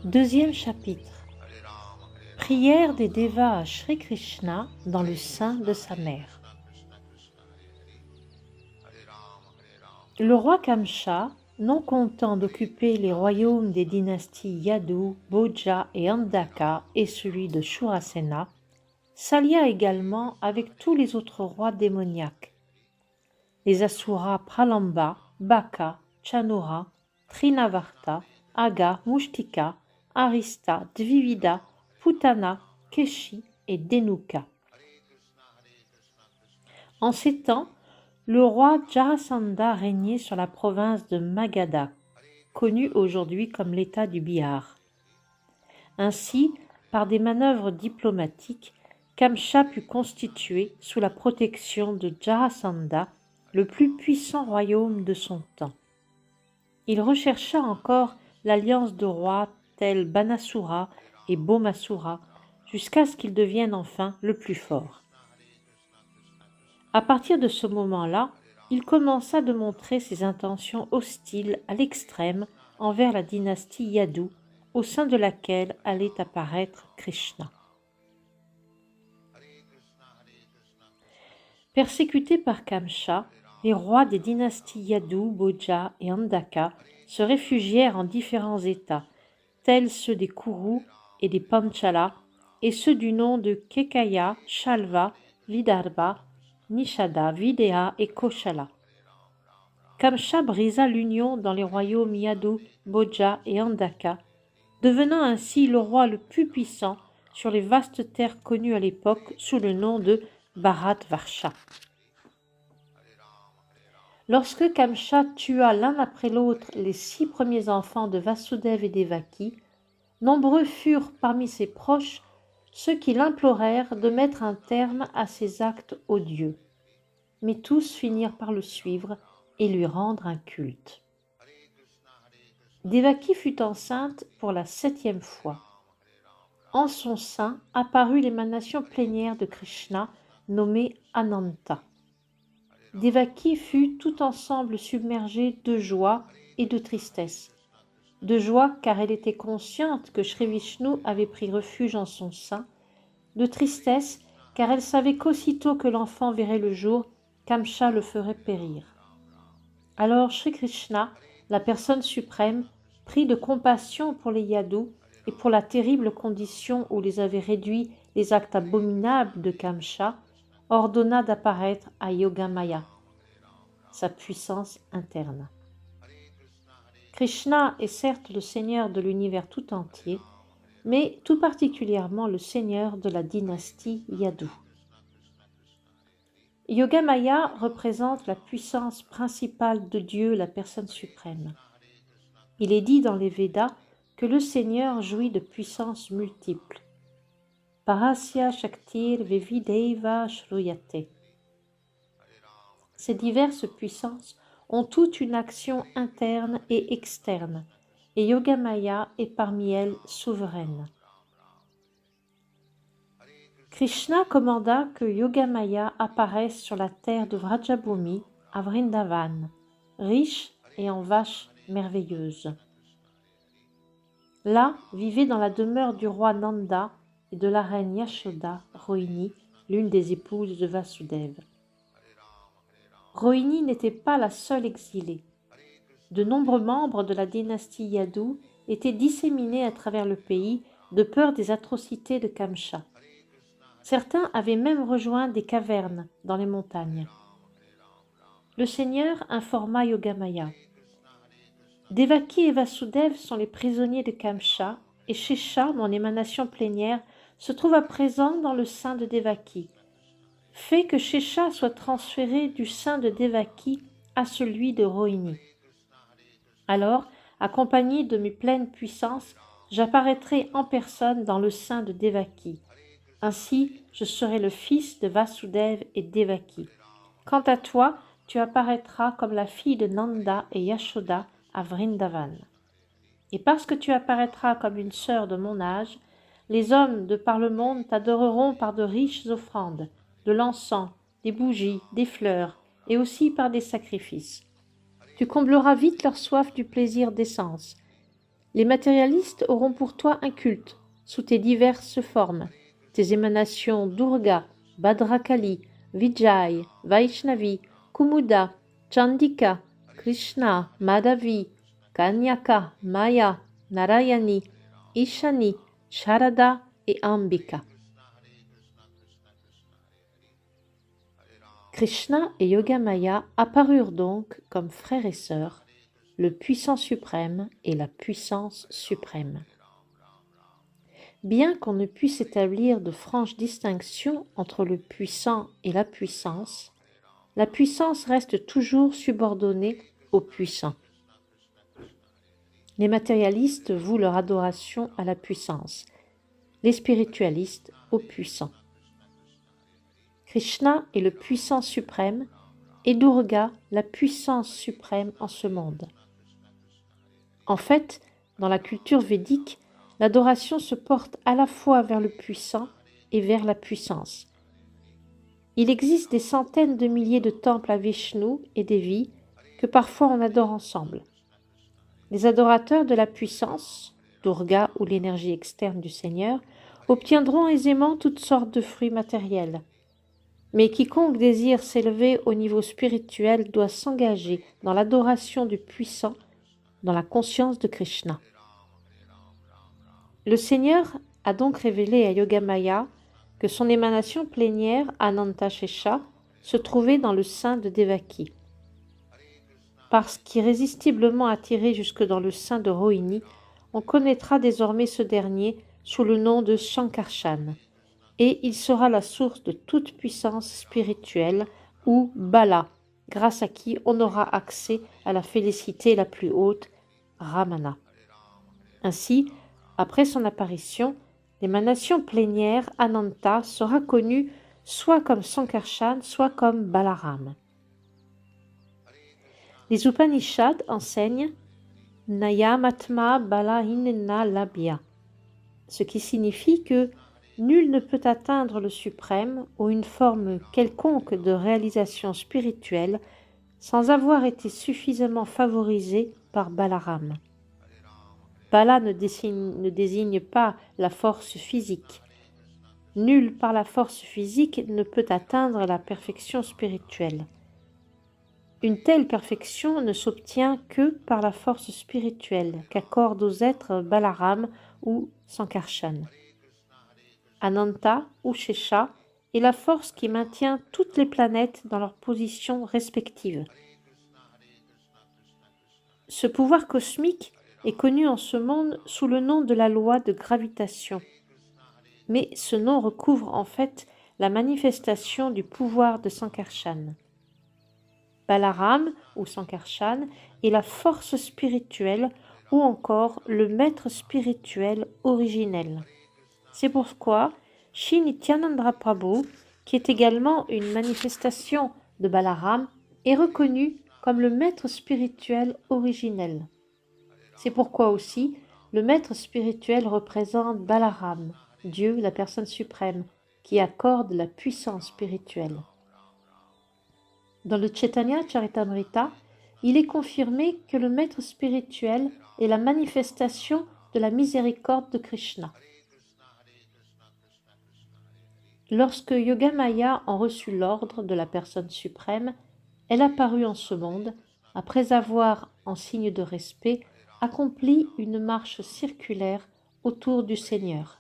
Deuxième chapitre. Prière des Devas à Shri Krishna dans le sein de sa mère. Le roi Kamsa, non content d'occuper les royaumes des dynasties Yadu, Bhoja et Andaka et celui de Shurasena, s'allia également avec tous les autres rois démoniaques, les Asuras Pralamba, Baka, Chanura, Trinavarta, Aga, Mushtika, Arista, Dvivida, Putana, Keshi et Denuka. En ces temps, le roi Jarasandha régnait sur la province de Magadha, connue aujourd'hui comme l'État du Bihar. Ainsi, par des manœuvres diplomatiques, Kamsa put constituer, sous la protection de Jarasandha, le plus puissant royaume de son temps. Il rechercha encore l'alliance de rois tels Banasura et Bhaumasura, jusqu'à ce qu'il devienne enfin le plus fort. À partir de ce moment-là, il commença de montrer ses intentions hostiles à l'extrême envers la dynastie Yadu, au sein de laquelle allait apparaître Krishna. Persécutés par Kamsa, les rois des dynasties Yadu, Bhoja et Andaka se réfugièrent en différents états, tels ceux des Kuru et des Panchala, et ceux du nom de Kekaya, Shalva, Vidarbha, Nishada, Videha et Koshala. Kamsa brisa l'union dans les royaumes Yadu, Bhoja et Andaka, devenant ainsi le roi le plus puissant sur les vastes terres connues à l'époque sous le nom de Bharatvarsha. Lorsque Kamsa tua l'un après l'autre les 6 premiers enfants de Vasudeva et Devaki, nombreux furent parmi ses proches ceux qui l'implorèrent de mettre un terme à ses actes odieux. Mais tous finirent par le suivre et lui rendre un culte. Devaki fut enceinte pour la 7e fois. En son sein apparut l'émanation plénière de Krishna nommée Ananta. Devaki fut tout ensemble submergée de joie et de tristesse. De joie car elle était consciente que Shri Vishnu avait pris refuge en son sein, de tristesse car elle savait qu'aussitôt que l'enfant verrait le jour, Kamsa le ferait périr. Alors Shri Krishna, la personne suprême, pris de compassion pour les Yadus et pour la terrible condition où les avaient réduits les actes abominables de Kamsa, ordonna d'apparaître à Yogamaya, sa puissance interne. Krishna est certes le Seigneur de l'univers tout entier, mais tout particulièrement le Seigneur de la dynastie Yadu. Yogamaya représente la puissance principale de Dieu, la personne suprême. Il est dit dans les Védas que le Seigneur jouit de puissances multiples. Parasya Shaktir Vivideva Shruyate. Ces diverses puissances ont toute une action interne et externe, et Yogamaya est parmi elles souveraine. Krishna commanda que Yogamaya apparaisse sur la terre de Vrajabhumi, à Vrindavan, riche et en vaches merveilleuses. Là vivait dans la demeure du roi Nanda et de la reine Yashoda, Rohini, l'une des épouses de Vasudeva. Rohini n'était pas la seule exilée. De nombreux membres de la dynastie Yadu étaient disséminés à travers le pays de peur des atrocités de Kamsa. Certains avaient même rejoint des cavernes dans les montagnes. Le Seigneur informa Yogamaya. Devaki et Vasudeva sont les prisonniers de Kamsa et Shesha, mon émanation plénière, se trouve à présent dans le sein de Devaki. Fais que Shesha soit transféré du sein de Devaki à celui de Rohini. Alors, accompagné de mes pleines puissances, j'apparaîtrai en personne dans le sein de Devaki. Ainsi, je serai le fils de Vasudeva et Devaki. Quant à toi, tu apparaîtras comme la fille de Nanda et Yashoda à Vrindavan. Et parce que tu apparaîtras comme une sœur de mon âge, les hommes de par le monde t'adoreront par de riches offrandes, de l'encens, des bougies, des fleurs, et aussi par des sacrifices. Tu combleras vite leur soif du plaisir des sens. Les matérialistes auront pour toi un culte, sous tes diverses formes, tes émanations Durga, Bhadrakali, Vijay, Vaishnavi, Kumuda, Chandika, Krishna, Madhavi, Kanyaka, Maya, Narayani, Ishani, Sharada et Ambika. Krishna et Yogamaya apparurent donc comme frères et sœurs, le puissant suprême et la puissance suprême. Bien qu'on ne puisse établir de franches distinctions entre le puissant et la puissance reste toujours subordonnée au puissant. Les matérialistes vouent leur adoration à la puissance, les spiritualistes au puissant. Krishna est le puissant suprême et Durga la puissance suprême en ce monde. En fait, dans la culture védique, l'adoration se porte à la fois vers le puissant et vers la puissance. Il existe des centaines de milliers de temples à Vishnu et Devi que parfois on adore ensemble. Les adorateurs de la puissance, Durga ou l'énergie externe du Seigneur, obtiendront aisément toutes sortes de fruits matériels. Mais quiconque désire s'élever au niveau spirituel doit s'engager dans l'adoration du puissant, dans la conscience de Krishna. Le Seigneur a donc révélé à Yogamaya que son émanation plénière, Anantashesha, se trouvait dans le sein de Devaki. Parce qu'irrésistiblement attiré jusque dans le sein de Rohini, on connaîtra désormais ce dernier sous le nom de Shankarshan, et il sera la source de toute puissance spirituelle, ou Bala, grâce à qui on aura accès à la félicité la plus haute, Ramana. Ainsi, après son apparition, l'émanation plénière Ananta sera connue soit comme Sankarshan, soit comme Balaram. Les Upanishads enseignent Nayamatma Balahinna Labhya, ce qui signifie que nul ne peut atteindre le suprême ou une forme quelconque de réalisation spirituelle sans avoir été suffisamment favorisé par Balaram. Bala ne désigne pas la force physique. Nul par la force physique ne peut atteindre la perfection spirituelle. Une telle perfection ne s'obtient que par la force spirituelle qu'accorde aux êtres Balaram ou Sankarshan. Ananta ou Shesha est la force qui maintient toutes les planètes dans leurs positions respectives. Ce pouvoir cosmique est connu en ce monde sous le nom de la loi de gravitation. Mais ce nom recouvre en fait la manifestation du pouvoir de Sankarshan. Balaram ou Sankarshan est la force spirituelle ou encore le maître spirituel originel. C'est pourquoi Shri Nityananda Prabhu, qui est également une manifestation de Balaram, est reconnu comme le maître spirituel originel. C'est pourquoi aussi le maître spirituel représente Balaram, Dieu, la personne suprême, qui accorde la puissance spirituelle. Dans le Chaitanya Charitamrita, il est confirmé que le maître spirituel est la manifestation de la miséricorde de Krishna. Lorsque Yogamaya en reçut l'ordre de la personne suprême, elle apparut en ce monde, après avoir, en signe de respect, accompli une marche circulaire autour du Seigneur.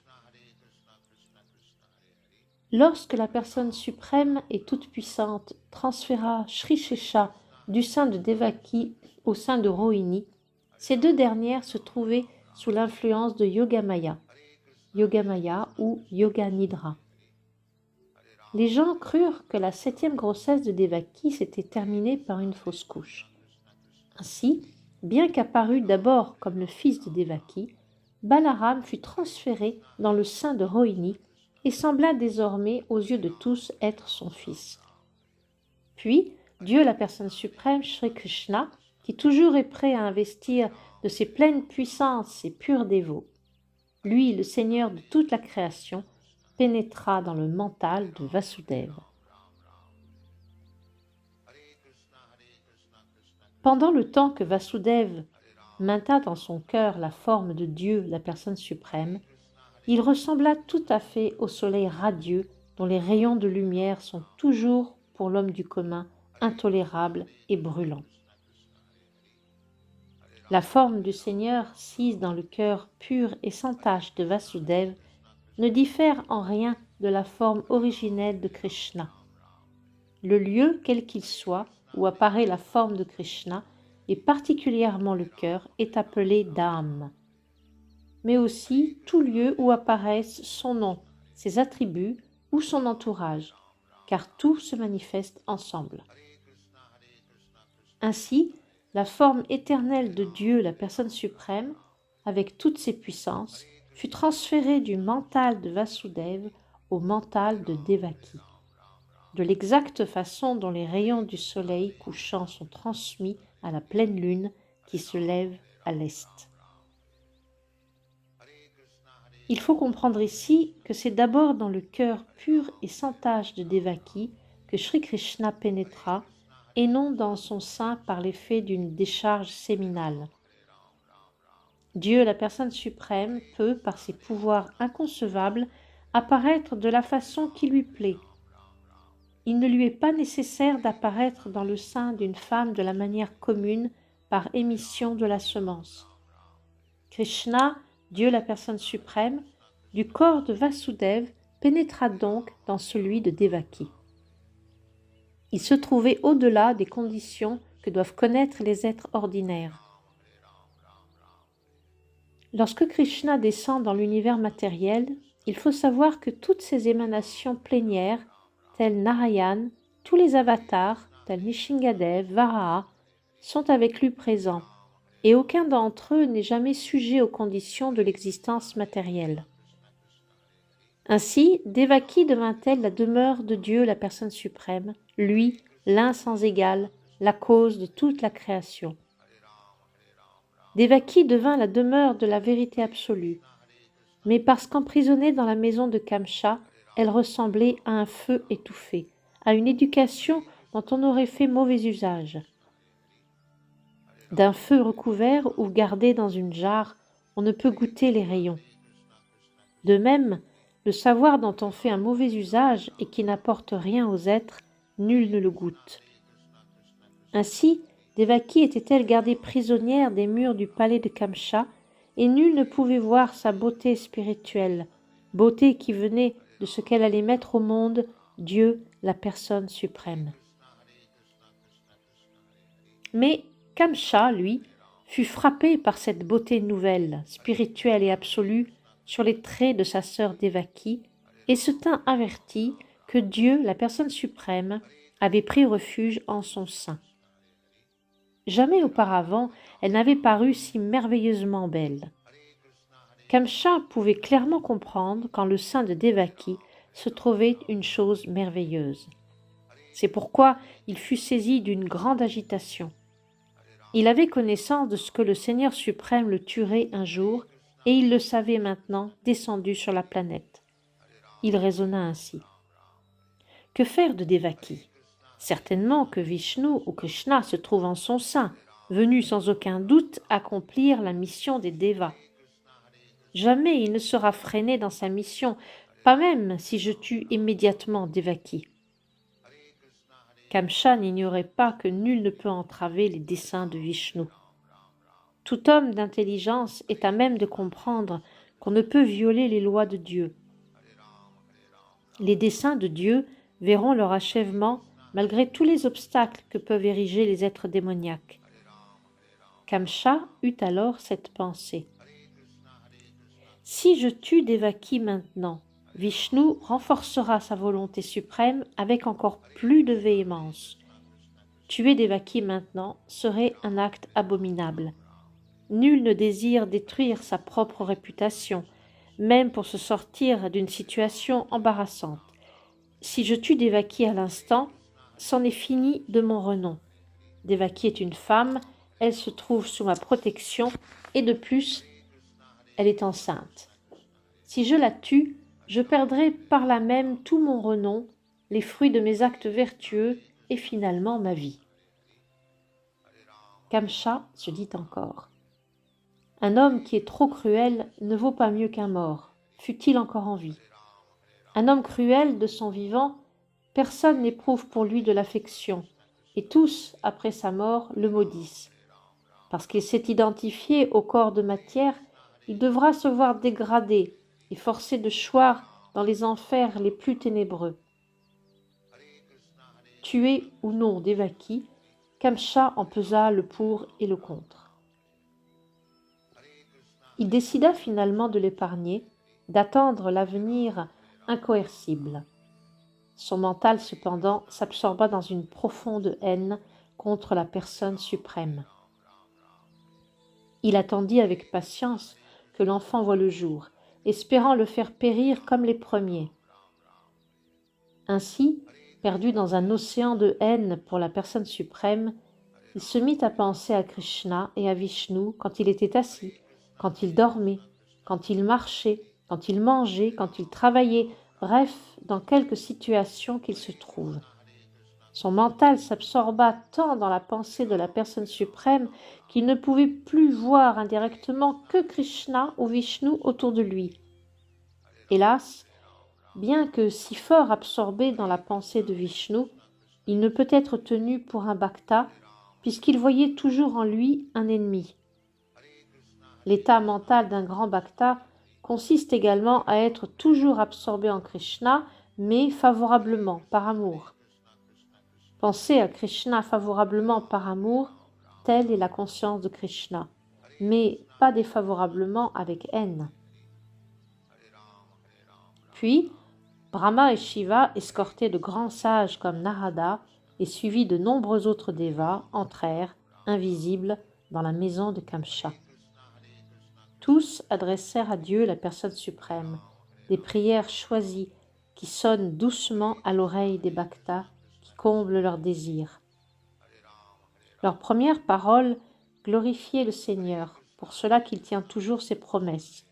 Lorsque la personne suprême et toute-puissante transféra Sri Shesha du sein de Devaki au sein de Rohini, ces deux dernières se trouvaient sous l'influence de Yogamaya ou Yoga Nidra. Les gens crurent que la 7e grossesse de Devaki s'était terminée par une fausse couche. Ainsi, bien qu'apparu d'abord comme le fils de Devaki, Balaram fut transféré dans le sein de Rohini et sembla désormais aux yeux de tous être son fils. Puis, Dieu, la personne suprême, Shri Krishna, qui toujours est prêt à investir de ses pleines puissances ses purs dévots, lui, le Seigneur de toute la création, pénétra dans le mental de Vasudeva. Pendant le temps que Vasudeva mainta dans son cœur la forme de Dieu, la personne suprême, il ressembla tout à fait au soleil radieux dont les rayons de lumière sont toujours, pour l'homme du commun, intolérables et brûlants. La forme du Seigneur, sise dans le cœur pur et sans tache de Vasudeva, ne diffère en rien de la forme originelle de Krishna. Le lieu, quel qu'il soit, où apparaît la forme de Krishna, et particulièrement le cœur, est appelé Dham. Mais aussi tout lieu où apparaissent son nom, ses attributs ou son entourage, car tout se manifeste ensemble. Ainsi, la forme éternelle de Dieu, la personne suprême, avec toutes ses puissances, fut transférée du mental de Vasudeva au mental de Devaki, de l'exacte façon dont les rayons du soleil couchant sont transmis à la pleine lune qui se lève à l'est. Il faut comprendre ici que c'est d'abord dans le cœur pur et sans tache de Devaki que Sri Krishna pénétra, et non dans son sein par l'effet d'une décharge séminale. Dieu, la personne suprême, peut, par ses pouvoirs inconcevables, apparaître de la façon qui lui plaît. Il ne lui est pas nécessaire d'apparaître dans le sein d'une femme de la manière commune par émission de la semence. Krishna, Dieu la personne suprême, du corps de Vasudeva, pénétra donc dans celui de Devaki. Il se trouvait au-delà des conditions que doivent connaître les êtres ordinaires. Lorsque Krishna descend dans l'univers matériel, il faut savoir que toutes ces émanations plénières, telles Narayan, tous les avatars, tels Nishingadev, Varaha, sont avec lui présents, et aucun d'entre eux n'est jamais sujet aux conditions de l'existence matérielle. Ainsi, Devaki devint-elle la demeure de Dieu, la personne suprême, lui, l'un sans égal, la cause de toute la création. Devaki devint la demeure de la vérité absolue, mais parce qu'emprisonnée dans la maison de Kamcha, elle ressemblait à un feu étouffé, à une éducation dont on aurait fait mauvais usage. D'un feu recouvert ou gardé dans une jarre, on ne peut goûter les rayons. De même, le savoir dont on fait un mauvais usage et qui n'apporte rien aux êtres, nul ne le goûte. Ainsi, Devaki était-elle gardée prisonnière des murs du palais de Kamcha, et nul ne pouvait voir sa beauté spirituelle, beauté qui venait de ce qu'elle allait mettre au monde, Dieu, la personne suprême. Mais Kamcha, lui, fut frappé par cette beauté nouvelle, spirituelle et absolue, sur les traits de sa sœur Devaki, et se tint averti que Dieu, la personne suprême, avait pris refuge en son sein. Jamais auparavant elle n'avait paru si merveilleusement belle. Kamcha pouvait clairement comprendre qu'en le sein de Devaki se trouvait une chose merveilleuse. C'est pourquoi il fut saisi d'une grande agitation. Il avait connaissance de ce que le Seigneur suprême le tuerait un jour, et il le savait maintenant descendu sur la planète. Il raisonna ainsi. Que faire de Devaki? Certainement que Vishnu ou Krishna se trouve en son sein, venu sans aucun doute accomplir la mission des Devas. Jamais il ne sera freiné dans sa mission, pas même si je tue immédiatement Devaki. Kamcha n'ignorait pas que nul ne peut entraver les desseins de Vishnu. Tout homme d'intelligence est à même de comprendre qu'on ne peut violer les lois de Dieu. Les desseins de Dieu verront leur achèvement malgré tous les obstacles que peuvent ériger les êtres démoniaques. Kamcha eut alors cette pensée. Si je tue Devaki maintenant, Vishnu renforcera sa volonté suprême avec encore plus de véhémence. Tuer Devaki maintenant serait un acte abominable. Nul ne désire détruire sa propre réputation, même pour se sortir d'une situation embarrassante. Si je tue Devaki à l'instant, c'en est fini de mon renom. Devaki est une femme, elle se trouve sous ma protection, et de plus, elle est enceinte. Si je la tue, je perdrai par là même tout mon renom, les fruits de mes actes vertueux et finalement ma vie. Kamcha se dit encore. Un homme qui est trop cruel ne vaut pas mieux qu'un mort, fût-il encore en vie. Un homme cruel de son vivant, personne n'éprouve pour lui de l'affection, et tous, après sa mort, le maudissent. Parce qu'il s'est identifié au corps de matière, il devra se voir dégradé et forcé de choir dans les enfers les plus ténébreux. Tué ou non Devaki, Kamsa en pesa le pour et le contre. Il décida finalement de l'épargner, d'attendre l'avenir incoercible. Son mental, cependant, s'absorba dans une profonde haine contre la personne suprême. Il attendit avec patience que l'enfant voie le jour, espérant le faire périr comme les premiers. Ainsi, perdu dans un océan de haine pour la personne suprême, il se mit à penser à Krishna et à Vishnu quand il était assis, quand il dormait, quand il marchait, quand il mangeait, quand il travaillait, bref, dans quelque situation qu'il se trouve. Son mental s'absorba tant dans la pensée de la personne suprême qu'il ne pouvait plus voir indirectement que Krishna ou Vishnu autour de lui. Hélas, bien que si fort absorbé dans la pensée de Vishnu, il ne peut être tenu pour un bhakta puisqu'il voyait toujours en lui un ennemi. L'état mental d'un grand bhakta consiste également à être toujours absorbé en Krishna, mais favorablement, par amour. Penser à Krishna favorablement par amour, telle est la conscience de Krishna, mais pas défavorablement avec haine. Puis, Brahma et Shiva, escortés de grands sages comme Narada et suivis de nombreux autres devas, entrèrent, invisibles, dans la maison de Kamsa. Tous adressèrent à Dieu, la personne suprême, des prières choisies qui sonnent doucement à l'oreille des bhaktas qui comblent leurs désirs. Leur première parole glorifiait le Seigneur, pour cela qu'il tient toujours ses promesses.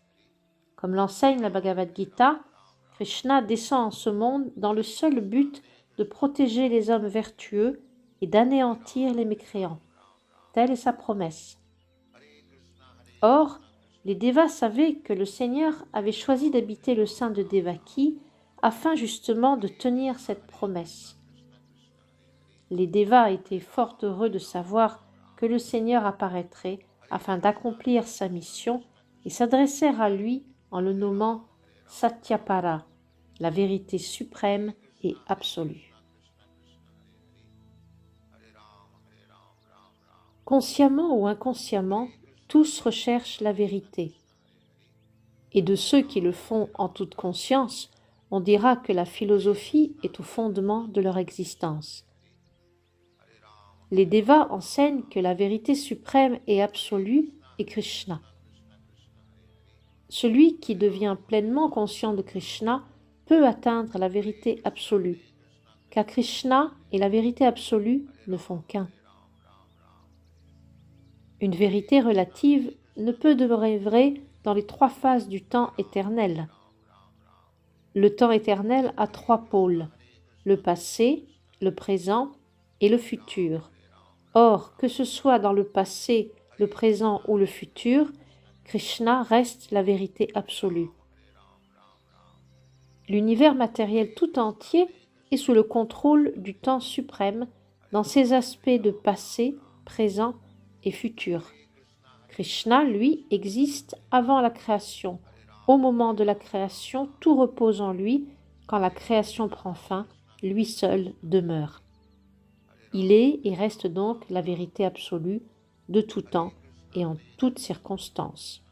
Comme l'enseigne la Bhagavad Gita, Krishna descend en ce monde dans le seul but de protéger les hommes vertueux et d'anéantir les mécréants. Telle est sa promesse. Or, les Devas savaient que le Seigneur avait choisi d'habiter le sein de Devaki afin justement de tenir cette promesse. Les Devas étaient fort heureux de savoir que le Seigneur apparaîtrait afin d'accomplir sa mission et s'adressèrent à lui en le nommant Satyapara, la vérité suprême et absolue. Consciemment ou inconsciemment, tous recherchent la vérité. Et de ceux qui le font en toute conscience, on dira que la philosophie est au fondement de leur existence. Les Devas enseignent que la vérité suprême et absolue est Krishna. Celui qui devient pleinement conscient de Krishna peut atteindre la vérité absolue, car Krishna et la vérité absolue ne font qu'un. Une vérité relative ne peut demeurer vraie dans les trois phases du temps éternel. Le temps éternel a trois pôles, le passé, le présent et le futur. Or, que ce soit dans le passé, le présent ou le futur, Krishna reste la vérité absolue. L'univers matériel tout entier est sous le contrôle du temps suprême dans ses aspects de passé, présent et futur. Krishna, lui, existe avant la création. Au moment de la création, tout repose en lui. Quand la création prend fin, lui seul demeure. Il est et reste donc la vérité absolue de tout temps et en toutes circonstances.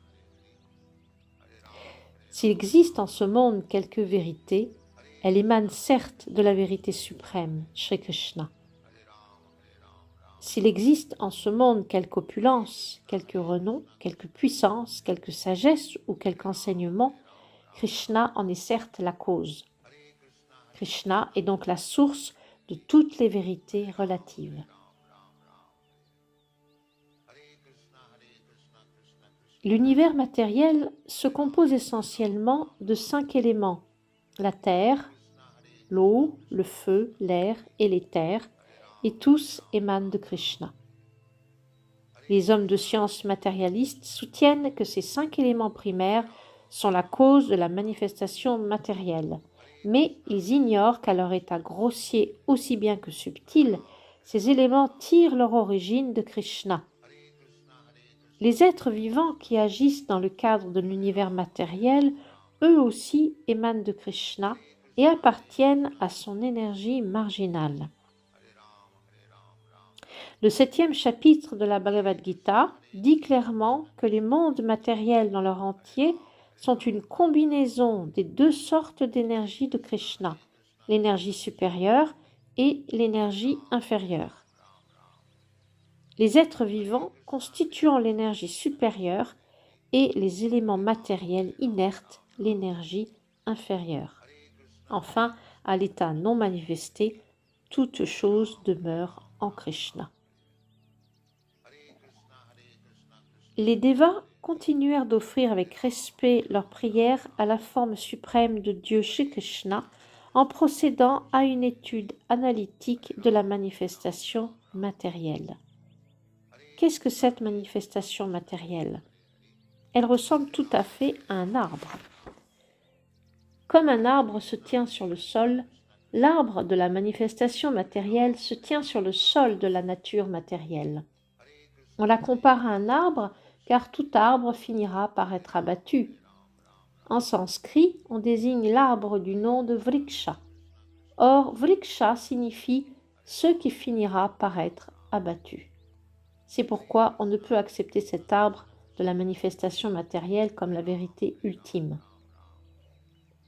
S'il existe en ce monde quelque vérité, elle émane certes de la vérité suprême, Shri Krishna. S'il existe en ce monde quelque opulence, quelque renom, quelque puissance, quelque sagesse ou quelque enseignement, Krishna en est certes la cause. Krishna est donc la source de toutes les vérités relatives. L'univers matériel se compose essentiellement de 5 éléments: la terre, l'eau, le feu, l'air et l'éther, et tous émanent de Krishna. Les hommes de science matérialistes soutiennent que ces 5 éléments primaires sont la cause de la manifestation matérielle, mais ils ignorent qu'à leur état grossier aussi bien que subtil, ces éléments tirent leur origine de Krishna. Les êtres vivants qui agissent dans le cadre de l'univers matériel, eux aussi émanent de Krishna et appartiennent à son énergie marginale. Le 7e chapitre de la Bhagavad Gita dit clairement que les mondes matériels dans leur entier sont une combinaison des 2 sortes d'énergie de Krishna, l'énergie supérieure et l'énergie inférieure. Les êtres vivants constituant l'énergie supérieure et les éléments matériels inertes, l'énergie inférieure. Enfin, à l'état non manifesté, toute chose demeure en Krishna. Les Devas continuèrent d'offrir avec respect leurs prières à la forme suprême de Dieu Shri Krishna en procédant à une étude analytique de la manifestation matérielle. Qu'est-ce que cette manifestation matérielle? Elle ressemble tout à fait à un arbre. Comme un arbre se tient sur le sol, l'arbre de la manifestation matérielle se tient sur le sol de la nature matérielle. On la compare à un arbre car tout arbre finira par être abattu. En sanskrit, on désigne l'arbre du nom de vriksha. Or, vriksha signifie ce qui finira par être abattu. C'est pourquoi on ne peut accepter cet arbre de la manifestation matérielle comme la vérité ultime.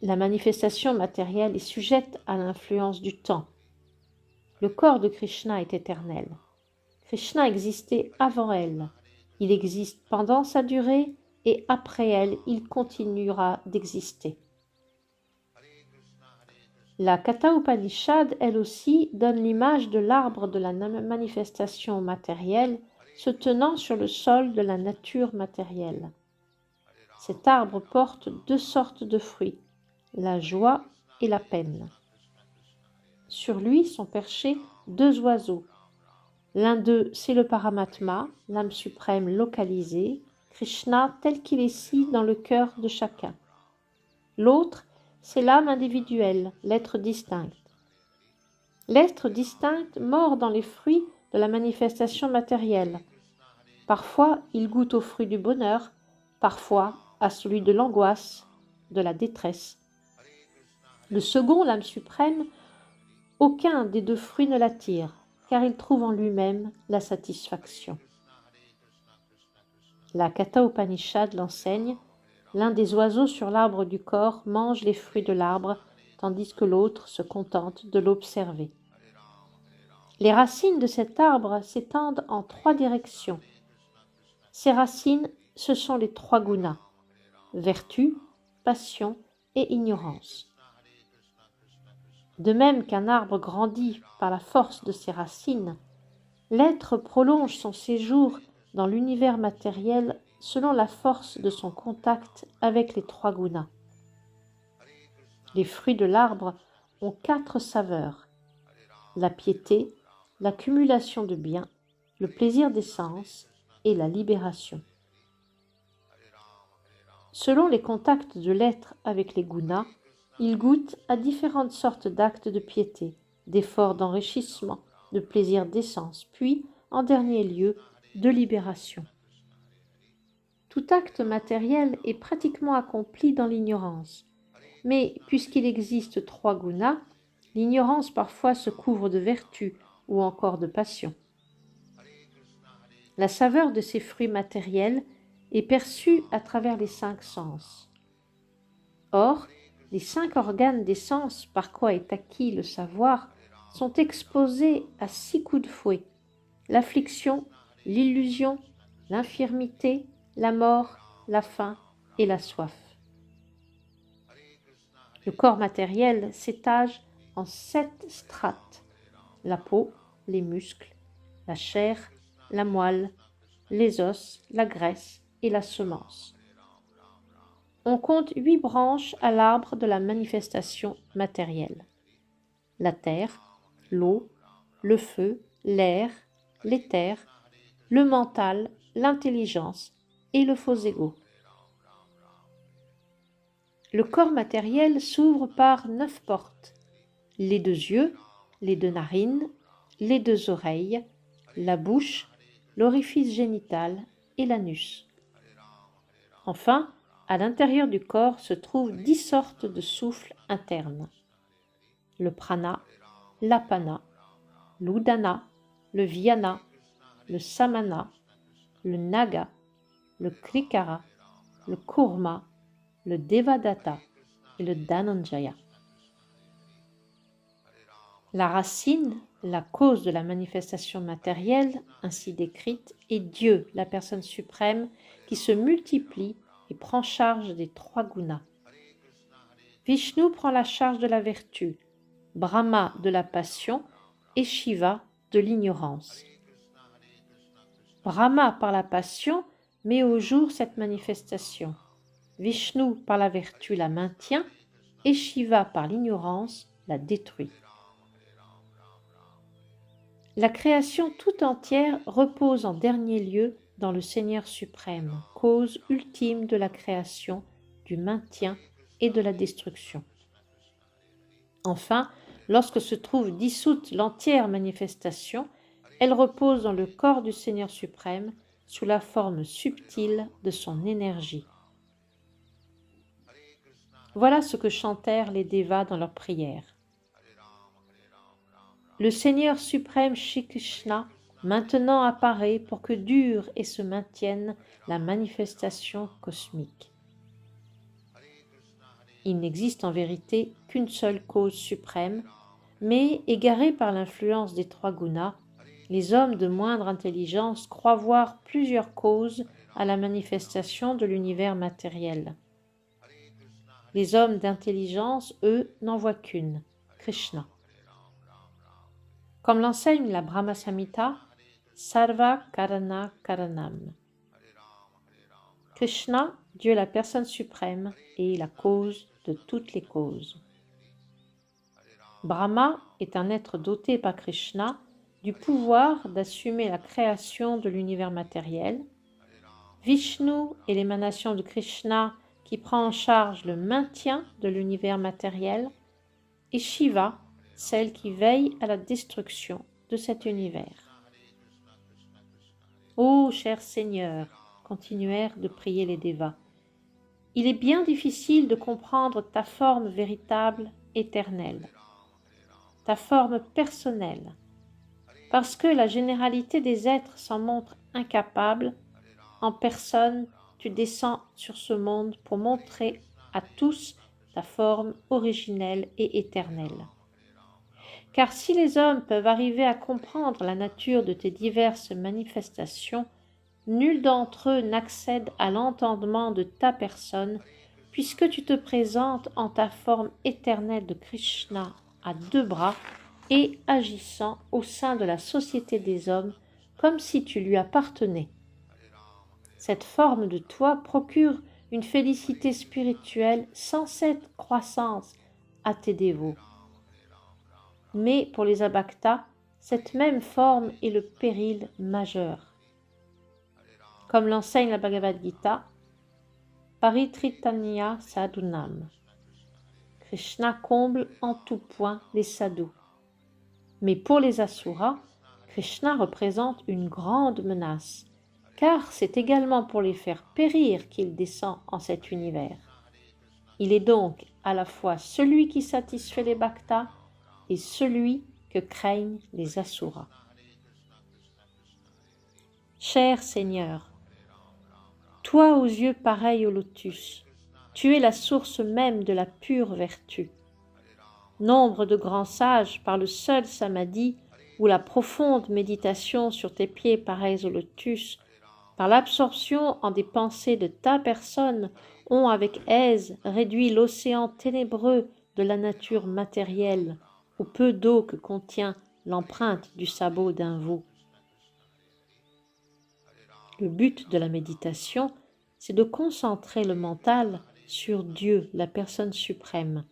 La manifestation matérielle est sujette à l'influence du temps. Le corps de Krishna est éternel. Krishna existait avant elle. Il existe pendant sa durée et après elle, il continuera d'exister. La Katha Upanishad, elle aussi, donne l'image de l'arbre de la manifestation matérielle se tenant sur le sol de la nature matérielle. Cet arbre porte 2 sortes de fruits, la joie et la peine. Sur lui sont perchés 2 oiseaux. L'un d'eux, c'est le Paramatma, l'âme suprême localisée, Krishna tel qu'il est ici dans le cœur de chacun. L'autre, c'est l'âme individuelle, l'être distinct. L'être distinct mord dans les fruits de la manifestation matérielle. Parfois, il goûte au fruit du bonheur, parfois à celui de l'angoisse, de la détresse. Le second, l'âme suprême, aucun des 2 fruits ne l'attire, car il trouve en lui-même la satisfaction. La Katha Upanishad l'enseigne, l'un des oiseaux sur l'arbre du corps mange les fruits de l'arbre, tandis que l'autre se contente de l'observer. Les racines de cet arbre s'étendent en 3 directions. Ces racines, ce sont les 3 gunas, vertu, passion et ignorance. De même qu'un arbre grandit par la force de ses racines, l'être prolonge son séjour dans l'univers matériel selon la force de son contact avec les 3 gunas. Les fruits de l'arbre ont 4 saveurs: la piété, l'accumulation de biens, le plaisir des sens et la libération. Selon les contacts de l'être avec les gunas, il goûte à différentes sortes d'actes de piété, d'efforts d'enrichissement, de plaisir d'essence, puis, en dernier lieu, de libération. Tout acte matériel est pratiquement accompli dans l'ignorance, mais puisqu'il existe 3 gunas, l'ignorance parfois se couvre de vertu ou encore de passion. La saveur de ces fruits matériels est perçue à travers les 5 sens. Or, les 5 organes des sens par quoi est acquis le savoir sont exposés à 6 coups de fouet: l'affliction, l'illusion, l'infirmité, la mort, la faim et la soif. Le corps matériel s'étage en 7 strates: la peau, les muscles, la chair, la moelle, les os, la graisse et la semence. On compte 8 branches à l'arbre de la manifestation matérielle: la terre, l'eau, le feu, l'air, l'éther, le mental, l'intelligence et le faux ego. Le corps matériel s'ouvre par 9 portes: les 2 yeux, les 2 narines, les 2 oreilles, la bouche, l'orifice génital et l'anus. Enfin, à l'intérieur du corps se trouvent 10 sortes de souffles internes: le prana, l'apana, l'udana, le vyana, le samana, le naga, le krikara, le kurma, le devadatta et le dhananjaya. La racine, la cause de la manifestation matérielle, ainsi décrite, est Dieu, la personne suprême, qui se multiplie et prend charge des 3 gunas. Vishnu prend la charge de la vertu, Brahma de la passion et Shiva de l'ignorance. Brahma par la passion met au jour cette manifestation, Vishnu par la vertu la maintient et Shiva par l'ignorance la détruit. La création tout entière repose en dernier lieu dans le Seigneur suprême, cause ultime de la création, du maintien et de la destruction. Enfin, lorsque se trouve dissoute l'entière manifestation, elle repose dans le corps du Seigneur suprême sous la forme subtile de son énergie. Voilà ce que chantèrent les Devas dans leurs prières. Le Seigneur suprême Shri Krishna maintenant apparaît pour que dure et se maintienne la manifestation cosmique. Il n'existe en vérité qu'une seule cause suprême, mais égarés par l'influence des 3 gunas, les hommes de moindre intelligence croient voir plusieurs causes à la manifestation de l'univers matériel. Les hommes d'intelligence, eux, n'en voient qu'une, Krishna. Comme l'enseigne la Brahma Samhita, Sarva Karana Karanam. Krishna, Dieu la personne suprême, est la cause de toutes les causes. Brahma est un être doté par Krishna du pouvoir d'assumer la création de l'univers matériel. Vishnu est l'émanation de Krishna qui prend en charge le maintien de l'univers matériel, et Shiva, celle qui veille à la destruction de cet univers. Ô cher Seigneur, continuèrent de prier les Devas, il est bien difficile de comprendre ta forme véritable, éternelle, ta forme personnelle, parce que la généralité des êtres s'en montre incapable. En personne, tu descends sur ce monde pour montrer à tous ta forme originelle et éternelle. Car si les hommes peuvent arriver à comprendre la nature de tes diverses manifestations, nul d'entre eux n'accède à l'entendement de ta personne, puisque tu te présentes en ta forme éternelle de Krishna à 2 bras et agissant au sein de la société des hommes comme si tu lui appartenais. Cette forme de toi procure une félicité spirituelle sans cette croissance à tes dévots. Mais pour les abhaktas, cette même forme est le péril majeur. Comme l'enseigne la Bhagavad Gita, Paritritanya sadhunam. Krishna comble en tout point les sadhus. Mais pour les asuras, Krishna représente une grande menace, car c'est également pour les faire périr qu'il descend en cet univers. Il est donc à la fois celui qui satisfait les bhaktas et celui que craignent les asuras. Cher Seigneur, toi aux yeux pareils au lotus, tu es la source même de la pure vertu. Nombre de grands sages, par le seul samadhi ou la profonde méditation sur tes pieds pareils au lotus, par l'absorption en des pensées de ta personne, ont avec aise réduit l'océan ténébreux de la nature matérielle, au peu d'eau que contient l'empreinte du sabot d'un veau. Le but de la méditation, c'est de concentrer le mental sur Dieu, la personne suprême,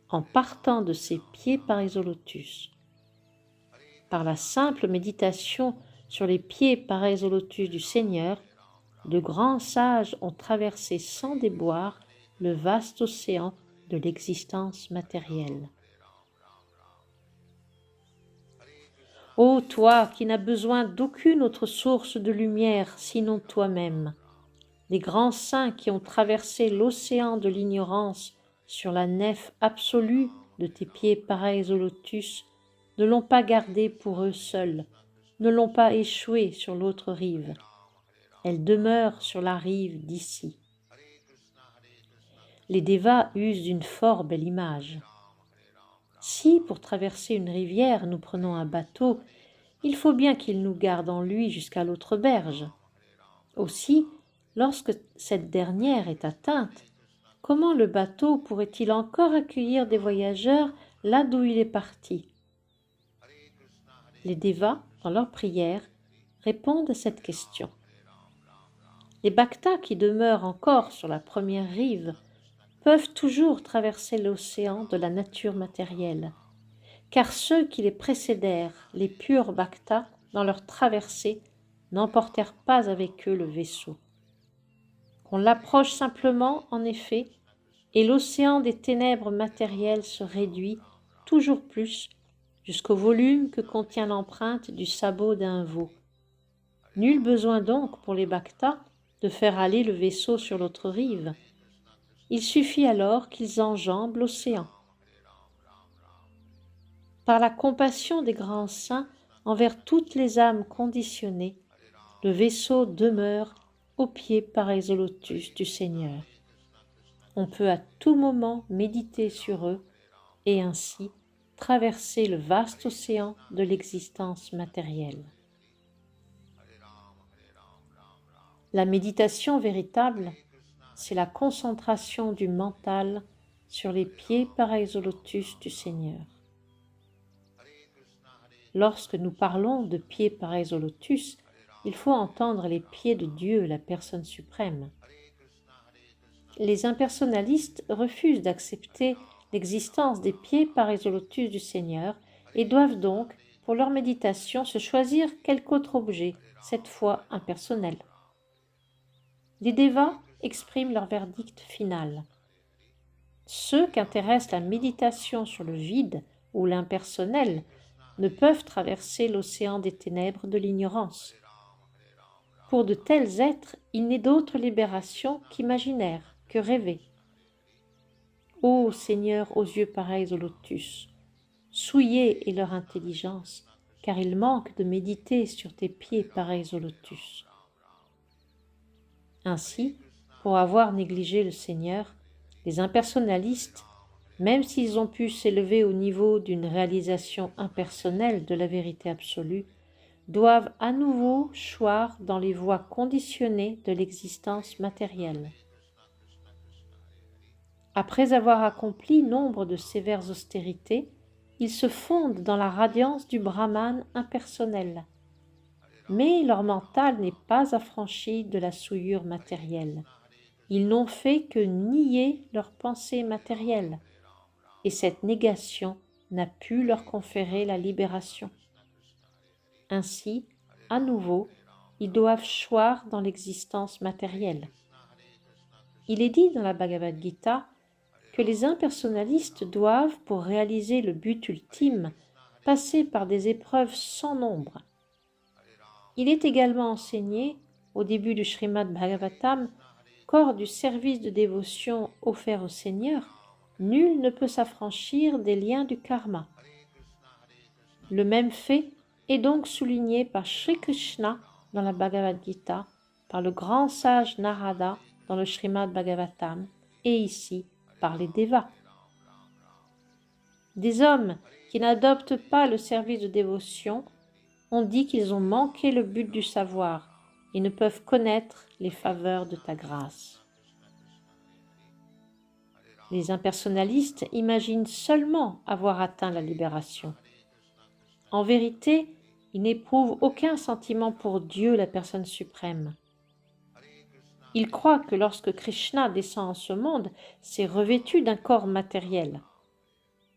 en partant de ses pieds pareils au lotus. Par la simple méditation sur les pieds pareils au lotus du Seigneur, de grands sages ont traversé sans déboire le vaste océan de l'existence matérielle. Ô toi qui n'as besoin d'aucune autre source de lumière sinon toi-même, les grands saints qui ont traversé l'océan de l'ignorance sur la nef absolue de tes pieds pareils au lotus ne l'ont pas gardée pour eux seuls, ne l'ont pas échouée sur l'autre rive. Elle demeure sur la rive d'ici. Les dévas usent d'une fort belle image. Si, pour traverser une rivière, nous prenons un bateau, il faut bien qu'il nous garde en lui jusqu'à l'autre berge. Aussi, lorsque cette dernière est atteinte, comment le bateau pourrait-il encore accueillir des voyageurs là d'où il est parti? Les dévas, dans leurs prières, répondent à cette question. Les bhaktas qui demeurent encore sur la première rive peuvent toujours traverser l'océan de la nature matérielle, car ceux qui les précédèrent, les purs bhaktas, dans leur traversée, n'emportèrent pas avec eux le vaisseau. On l'approche simplement, en effet, et l'océan des ténèbres matérielles se réduit toujours plus jusqu'au volume que contient l'empreinte du sabot d'un veau. Nul besoin donc pour les bhaktas de faire aller le vaisseau sur l'autre rive. Il suffit alors qu'ils enjambent l'océan. Par la compassion des grands saints envers toutes les âmes conditionnées, le vaisseau demeure aux pieds pareils au lotus du Seigneur. On peut à tout moment méditer sur eux et ainsi traverser le vaste océan de l'existence matérielle. La méditation véritable, c'est la concentration du mental sur les pieds pareils au lotus du Seigneur. Lorsque nous parlons de pieds pareils au lotus, il faut entendre les pieds de Dieu, la personne suprême. Les impersonnalistes refusent d'accepter l'existence des pieds pareils au lotus du Seigneur et doivent donc, pour leur méditation, se choisir quelque autre objet, cette fois impersonnel. Les dévas expriment leur verdict final. Ceux qu'intéresse la méditation sur le vide ou l'impersonnel ne peuvent traverser l'océan des ténèbres de l'ignorance. Pour de tels êtres, il n'est d'autre libération qu'imaginaire, que rêver. Ô Seigneur aux yeux pareils au lotus, souillez est leur intelligence, car ils manquent de méditer sur tes pieds pareils au lotus. Ainsi, pour avoir négligé le Seigneur, les impersonnalistes, même s'ils ont pu s'élever au niveau d'une réalisation impersonnelle de la vérité absolue, doivent à nouveau choir dans les voies conditionnées de l'existence matérielle. Après avoir accompli nombre de sévères austérités, ils se fondent dans la radiance du Brahman impersonnel. Mais leur mental n'est pas affranchi de la souillure matérielle. Ils n'ont fait que nier leur pensée matérielle, et cette négation n'a pu leur conférer la libération. Ainsi, à nouveau, ils doivent choir dans l'existence matérielle. Il est dit dans la Bhagavad Gita que les impersonnalistes doivent, pour réaliser le but ultime, passer par des épreuves sans nombre. Il est également enseigné, au début du Srimad Bhagavatam, qu'hors du service de dévotion offert au Seigneur, nul ne peut s'affranchir des liens du karma. Le même fait est donc souligné par Sri Krishna dans la Bhagavad Gita, par le grand sage Narada dans le Srimad Bhagavatam, et ici par les Devas. Des hommes qui n'adoptent pas le service de dévotion ont dit qu'ils ont manqué le but du savoir et ne peuvent connaître les faveurs de ta grâce. Les impersonnalistes imaginent seulement avoir atteint la libération. En vérité, ils n'éprouvent aucun sentiment pour Dieu, la personne suprême. Ils croient que lorsque Krishna descend en ce monde, c'est revêtu d'un corps matériel.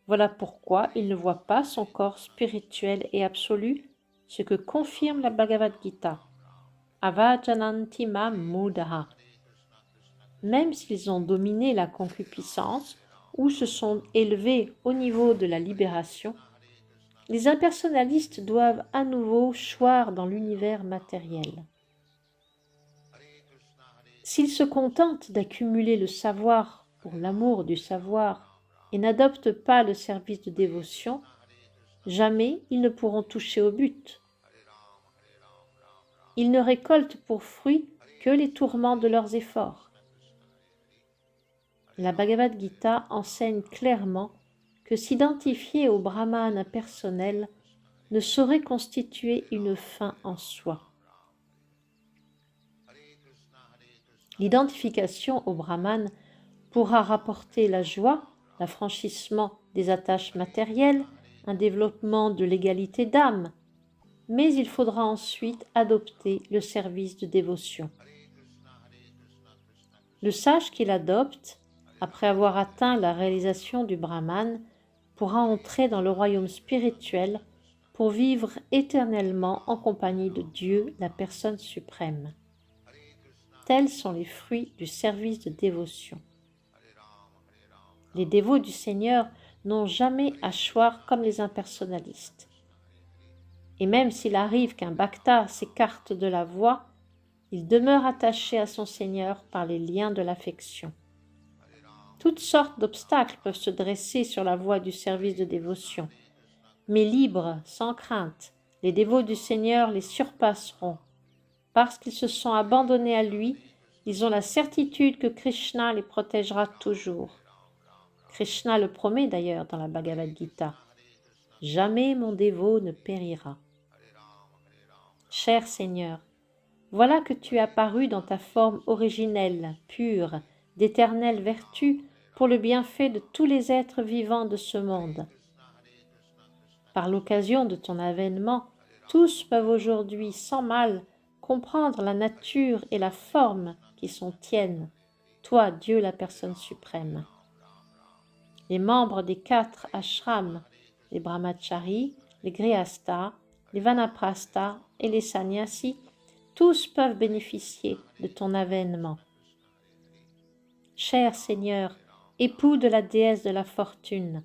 Voilà pourquoi ils ne voient pas son corps spirituel et absolu, ce que confirme la Bhagavad Gita. Avajananti mam mudaha. Même s'ils ont dominé la concupiscence ou se sont élevés au niveau de la libération, les impersonnalistes doivent à nouveau choir dans l'univers matériel. S'ils se contentent d'accumuler le savoir pour l'amour du savoir et n'adoptent pas le service de dévotion, jamais ils ne pourront toucher au but. Ils ne récoltent pour fruit que les tourments de leurs efforts. La Bhagavad Gita enseigne clairement que s'identifier au Brahman impersonnel ne saurait constituer une fin en soi. L'identification au Brahman pourra rapporter la joie, l'affranchissement des attaches matérielles, un développement de l'égalité d'âme, mais il faudra ensuite adopter le service de dévotion. Le sage qui l'adopte, après avoir atteint la réalisation du Brahman, pourra entrer dans le royaume spirituel pour vivre éternellement en compagnie de Dieu, la personne suprême. Tels sont les fruits du service de dévotion. Les dévots du Seigneur n'ont jamais à choir comme les impersonnalistes. Et même s'il arrive qu'un bhakta s'écarte de la voie, il demeure attaché à son Seigneur par les liens de l'affection. Toutes sortes d'obstacles peuvent se dresser sur la voie du service de dévotion, mais libres, sans crainte, les dévots du Seigneur les surpasseront. Parce qu'ils se sont abandonnés à lui, ils ont la certitude que Krishna les protégera toujours. Krishna le promet d'ailleurs dans la Bhagavad Gita. « Jamais mon dévot ne périra. » Cher Seigneur, voilà que tu es apparu dans ta forme originelle, pure, d'éternelle vertu, pour le bienfait de tous les êtres vivants de ce monde. Par l'occasion de ton avènement, tous peuvent aujourd'hui, sans mal, comprendre la nature et la forme qui sont tiennes, toi, Dieu, la personne suprême. Les membres des 4 ashrams, les brahmacharis, les grihastas, les vanaprasthas et les sannyasis, tous peuvent bénéficier de ton avènement. Cher Seigneur, époux de la déesse de la fortune,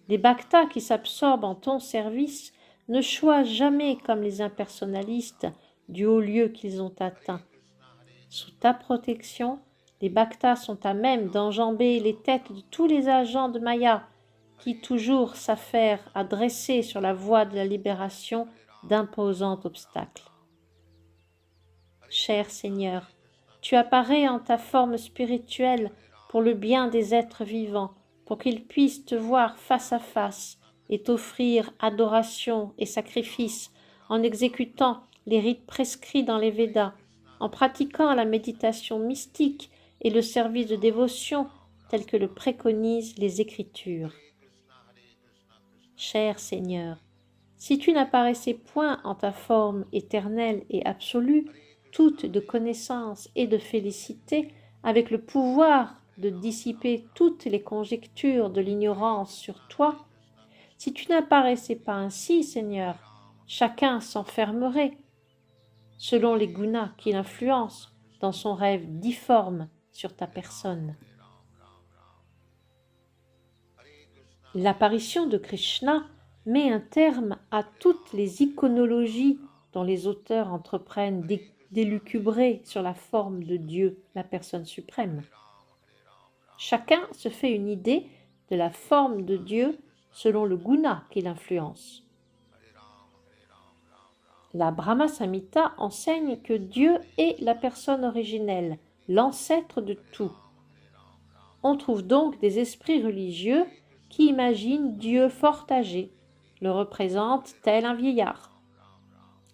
les bhaktas qui s'absorbent en ton service ne choisent jamais comme les impersonnalistes du haut lieu qu'ils ont atteint. Sous ta protection, les bhaktas sont à même d'enjamber les têtes de tous les agents de Maya qui toujours s'affairent à dresser sur la voie de la libération d'imposants obstacles. Cher Seigneur, tu apparais en ta forme spirituelle pour le bien des êtres vivants, pour qu'ils puissent te voir face à face et t'offrir adoration et sacrifice en exécutant les rites prescrits dans les Védas, en pratiquant la méditation mystique et le service de dévotion tel que le préconisent les Écritures. Cher Seigneur, si tu n'apparaissais point en ta forme éternelle et absolue, toute de connaissance et de félicité, avec le pouvoir de dissiper toutes les conjectures de l'ignorance sur toi, si tu n'apparaissais pas ainsi, Seigneur, chacun s'enfermerait, selon les gunas qui l'influencent, dans son rêve difforme sur ta personne. L'apparition de Krishna met un terme à toutes les iconologies dont les auteurs entreprennent d'élucubrer sur la forme de Dieu, la personne suprême. Chacun se fait une idée de la forme de Dieu selon le guna qui l'influence. La Brahma Samhita enseigne que Dieu est la personne originelle, l'ancêtre de tout. On trouve donc des esprits religieux qui imaginent Dieu fort âgé, le représente tel un vieillard.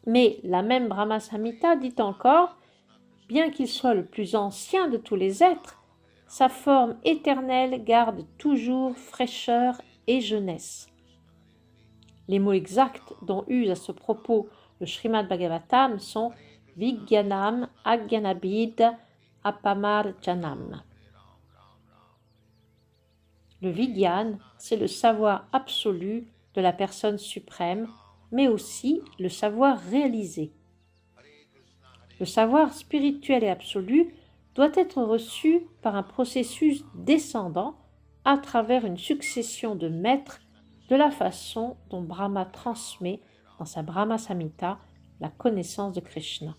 Mais la même Brahma Samhita dit encore, bien qu'il soit le plus ancien de tous les êtres, sa forme éternelle garde toujours fraîcheur et jeunesse. Les mots exacts dont use à ce propos le Srimad Bhagavatam sont Vijnanam Ajnanabid Apamarjanam. Le Vijnan, c'est le savoir absolu de la personne suprême, mais aussi le savoir réalisé. Le savoir spirituel et absolu doit être reçu par un processus descendant à travers une succession de maîtres de la façon dont Brahma transmet dans sa Brahma Samhita la connaissance de Krishna.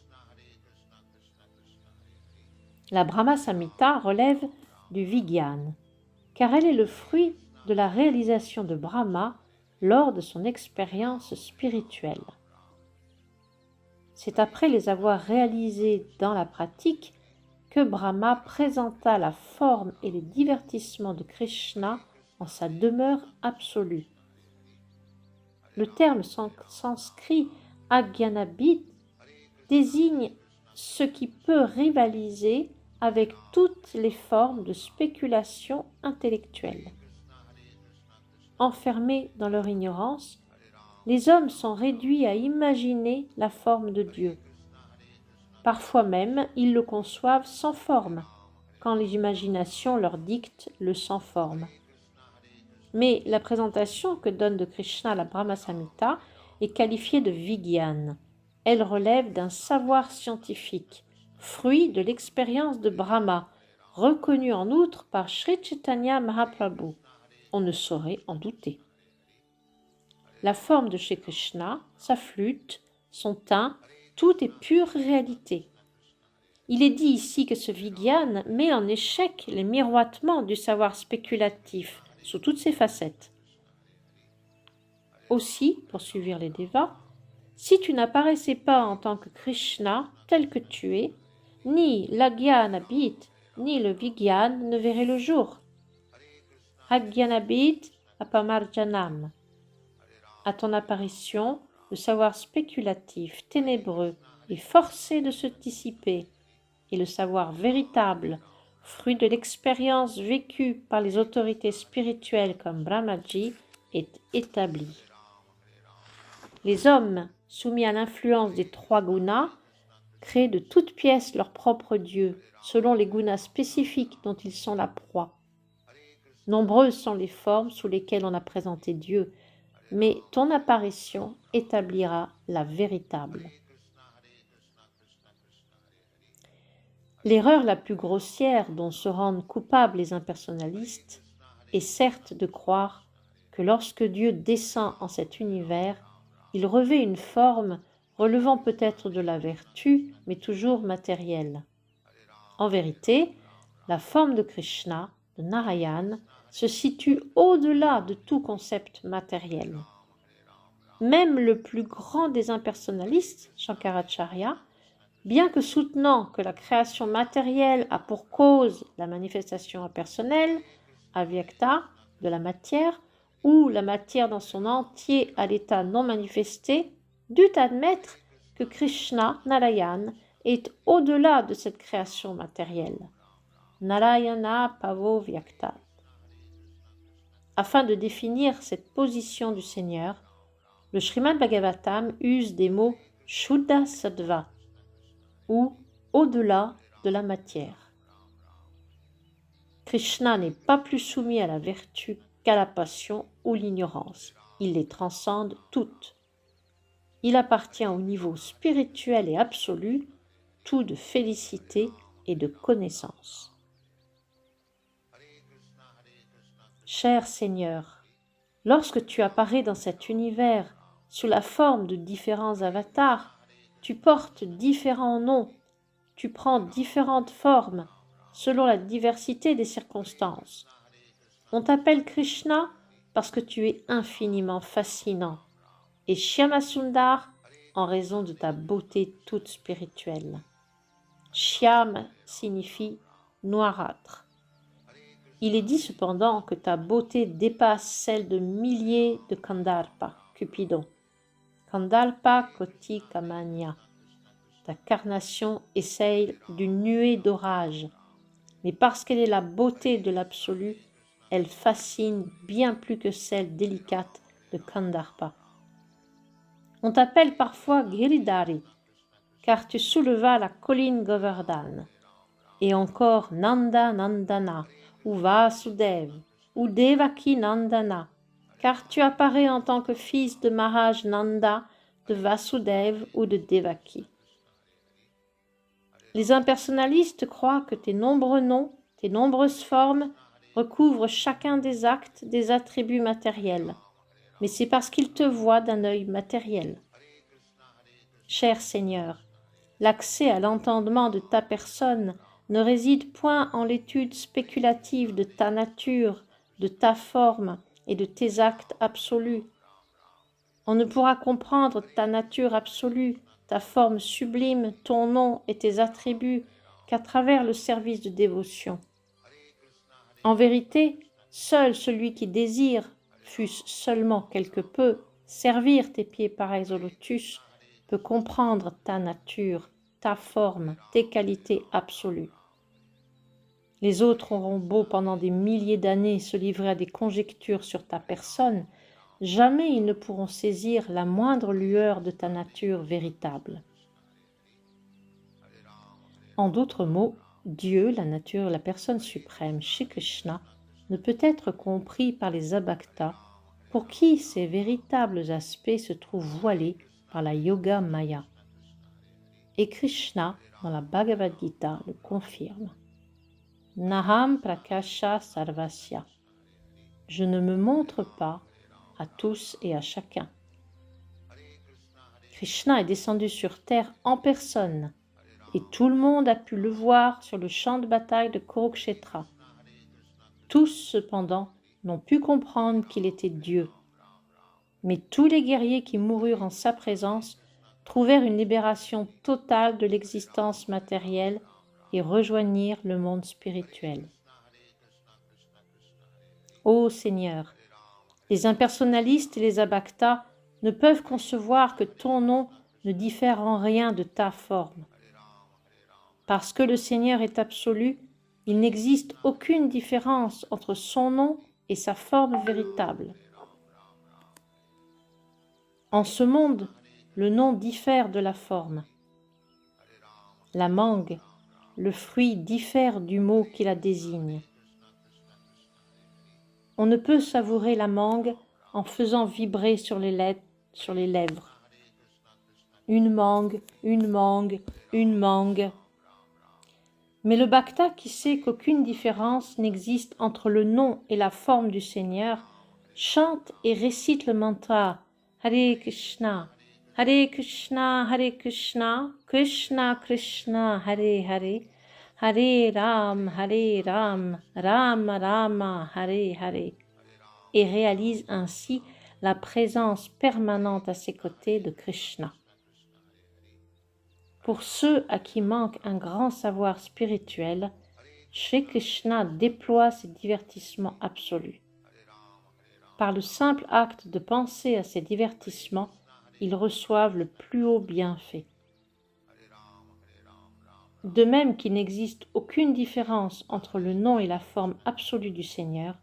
La Brahma Samhita relève du Vijnana, car elle est le fruit de la réalisation de Brahma lors de son expérience spirituelle. C'est après les avoir réalisés dans la pratique que Brahma présenta la forme et les divertissements de Krishna en sa demeure absolue. Le terme sanskrit Agyanabhid désigne ce qui peut rivaliser avec toutes les formes de spéculation intellectuelle. Enfermés dans leur ignorance, les hommes sont réduits à imaginer la forme de Dieu. Parfois même, ils le conçoivent sans forme, quand l'imagination leur dicte le sans forme. Mais la présentation que donne de Krishna la Brahma Samhita est qualifiée de Vijnana. Elle relève d'un savoir scientifique, fruit de l'expérience de Brahma, reconnu en outre par Sri Chaitanya Mahaprabhu. On ne saurait en douter. La forme de Shri Krishna, sa flûte, son teint, tout est pure réalité. Il est dit ici que ce Vijnana met en échec les miroitements du savoir spéculatif sous toutes ses facettes. Aussi, poursuivirent les Devas, si tu n'apparaissais pas en tant que Krishna tel que tu es, ni l'Agyanabhid ni le Vijnana ne verraient le jour. Agyanabhid apamarjanam. À ton apparition, le savoir spéculatif, ténébreux est forcé de se dissiper, et le savoir véritable, fruit de l'expérience vécue par les autorités spirituelles comme Brahmaji, est établi. Les hommes, soumis à l'influence des trois gunas, créent de toutes pièces leur propre Dieu, selon les gunas spécifiques dont ils sont la proie. Nombreuses sont les formes sous lesquelles on a présenté Dieu, mais ton apparition établira la véritable. L'erreur la plus grossière dont se rendent coupables les impersonnalistes est certes de croire que lorsque Dieu descend en cet univers, il revêt une forme relevant peut-être de la vertu, mais toujours matérielle. En vérité, la forme de Krishna, de Narayana, se situe au-delà de tout concept matériel. Même le plus grand des impersonnalistes, Shankaracharya, bien que soutenant que la création matérielle a pour cause la manifestation impersonnelle, avyakta, de la matière, ou la matière dans son entier à l'état non manifesté, dut admettre que Krishna, Narayana, est au-delà de cette création matérielle. Narayana Pavo Vyakta. Afin de définir cette position du Seigneur, le Srimad Bhagavatam use des mots Shuddha Sattva, ou au-delà de la matière. Krishna n'est pas plus soumis à la vertu qu'à la passion ou l'ignorance. Il les transcende toutes. Il appartient au niveau spirituel et absolu, tout de félicité et de connaissance. Cher Seigneur, lorsque tu apparais dans cet univers sous la forme de différents avatars, tu portes différents noms, tu prends différentes formes selon la diversité des circonstances. On t'appelle Krishna parce que tu es infiniment fascinant, et Shyamasundar en raison de ta beauté toute spirituelle. Shyam signifie noirâtre. Il est dit cependant que ta beauté dépasse celle de milliers de Kandarpa, Cupidon. Kandalpa Koti Kamanya. Ta carnation est celle d'une nuée d'orage, mais parce qu'elle est la beauté de l'absolu, elle fascine bien plus que celle délicate de Kandarpa. On t'appelle parfois Giridhari, car tu soulevas la colline Govardhan, et encore Nanda Nandana, ou Vasudev, ou Devaki Nandana, car tu apparais en tant que fils de Maharaj Nanda, de Vasudev ou de Devaki. Les impersonnalistes croient que tes nombreux noms, tes nombreuses formes recouvrent chacun des actes, des attributs matériels, mais c'est parce qu'ils te voient d'un œil matériel. Cher Seigneur, l'accès à l'entendement de ta personne ne réside point en l'étude spéculative de ta nature, de ta forme et de tes actes absolus. On ne pourra comprendre ta nature absolue, ta forme sublime, ton nom et tes attributs qu'à travers le service de dévotion. En vérité, seul celui qui désire, fût-ce seulement quelque peu, servir tes pieds pareils au lotus, peut comprendre ta nature, ta forme, tes qualités absolues. Les autres auront beau pendant des milliers d'années se livrer à des conjectures sur ta personne, jamais ils ne pourront saisir la moindre lueur de ta nature véritable. En d'autres mots, Dieu, la nature, la personne suprême, Shri Krishna, ne peut être compris par les abhaktas, pour qui ces véritables aspects se trouvent voilés par la yoga maya. Et Krishna, dans la Bhagavad Gita, le confirme. Naham prakasha sarvasya. Je ne me montre pas à tous et à chacun. Krishna est descendu sur terre en personne, et tout le monde a pu le voir sur le champ de bataille de Kurukshetra. Tous, cependant, n'ont pu comprendre qu'il était Dieu. Mais tous les guerriers qui moururent en sa présence trouvèrent une libération totale de l'existence matérielle et rejoignirent le monde spirituel. Ô Seigneur, les impersonnalistes et les abhaktas ne peuvent concevoir que ton nom ne diffère en rien de ta forme. Parce que le Seigneur est absolu, il n'existe aucune différence entre son nom et sa forme véritable. En ce monde, le nom diffère de la forme. La mangue, le fruit diffère du mot qui la désigne. On ne peut savourer la mangue en faisant vibrer sur les lèvres. Une mangue, une mangue, une mangue. Mais le bhakta qui sait qu'aucune différence n'existe entre le nom et la forme du Seigneur chante et récite le mantra Hare Krishna, Hare Krishna, Krishna Krishna, Hare Hare, Hare Ram, Ram Rama, Hare Hare, et réalise ainsi la présence permanente à ses côtés de Krishna. Pour ceux à qui manque un grand savoir spirituel, Shri Krishna déploie ses divertissements absolus. Par le simple acte de penser à ces divertissements, ils reçoivent le plus haut bienfait. De même qu'il n'existe aucune différence entre le nom et la forme absolue du Seigneur,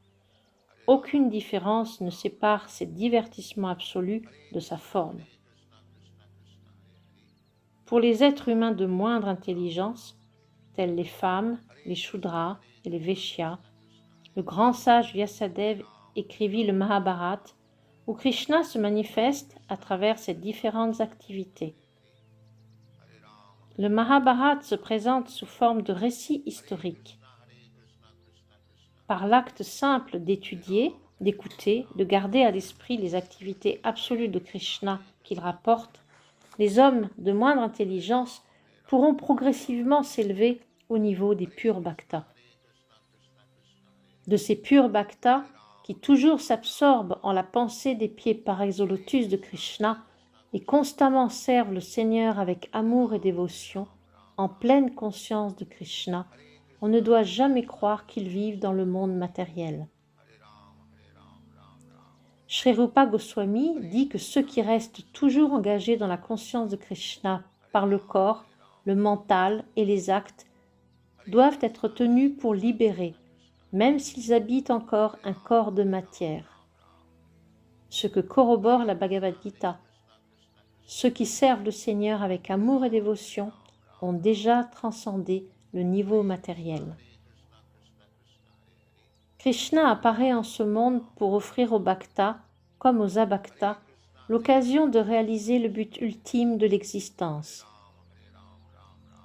aucune différence ne sépare ces divertissements absolus de sa forme. Pour les êtres humains de moindre intelligence, tels les femmes, les Shudras et les Vaishyas, le grand sage Vyasadeva écrivit le Mahabharata, où Krishna se manifeste à travers ses différentes activités. Le Mahabharata se présente sous forme de récit historique. Par l'acte simple d'étudier, d'écouter, de garder à l'esprit les activités absolues de Krishna qu'il rapporte, les hommes de moindre intelligence pourront progressivement s'élever au niveau des purs bhaktas. De ces purs bhaktas, qui toujours s'absorbent en la pensée des pieds pareils au lotus de Krishna et constamment servent le Seigneur avec amour et dévotion, en pleine conscience de Krishna, on ne doit jamais croire qu'ils vivent dans le monde matériel. Sri Rupa Goswami dit que ceux qui restent toujours engagés dans la conscience de Krishna par le corps, le mental et les actes doivent être tenus pour libérés, même s'ils habitent encore un corps de matière. Ce que corrobore la Bhagavad Gita. Ceux qui servent le Seigneur avec amour et dévotion ont déjà transcendé le niveau matériel. Krishna apparaît en ce monde pour offrir aux bhaktas comme aux abhaktas, l'occasion de réaliser le but ultime de l'existence.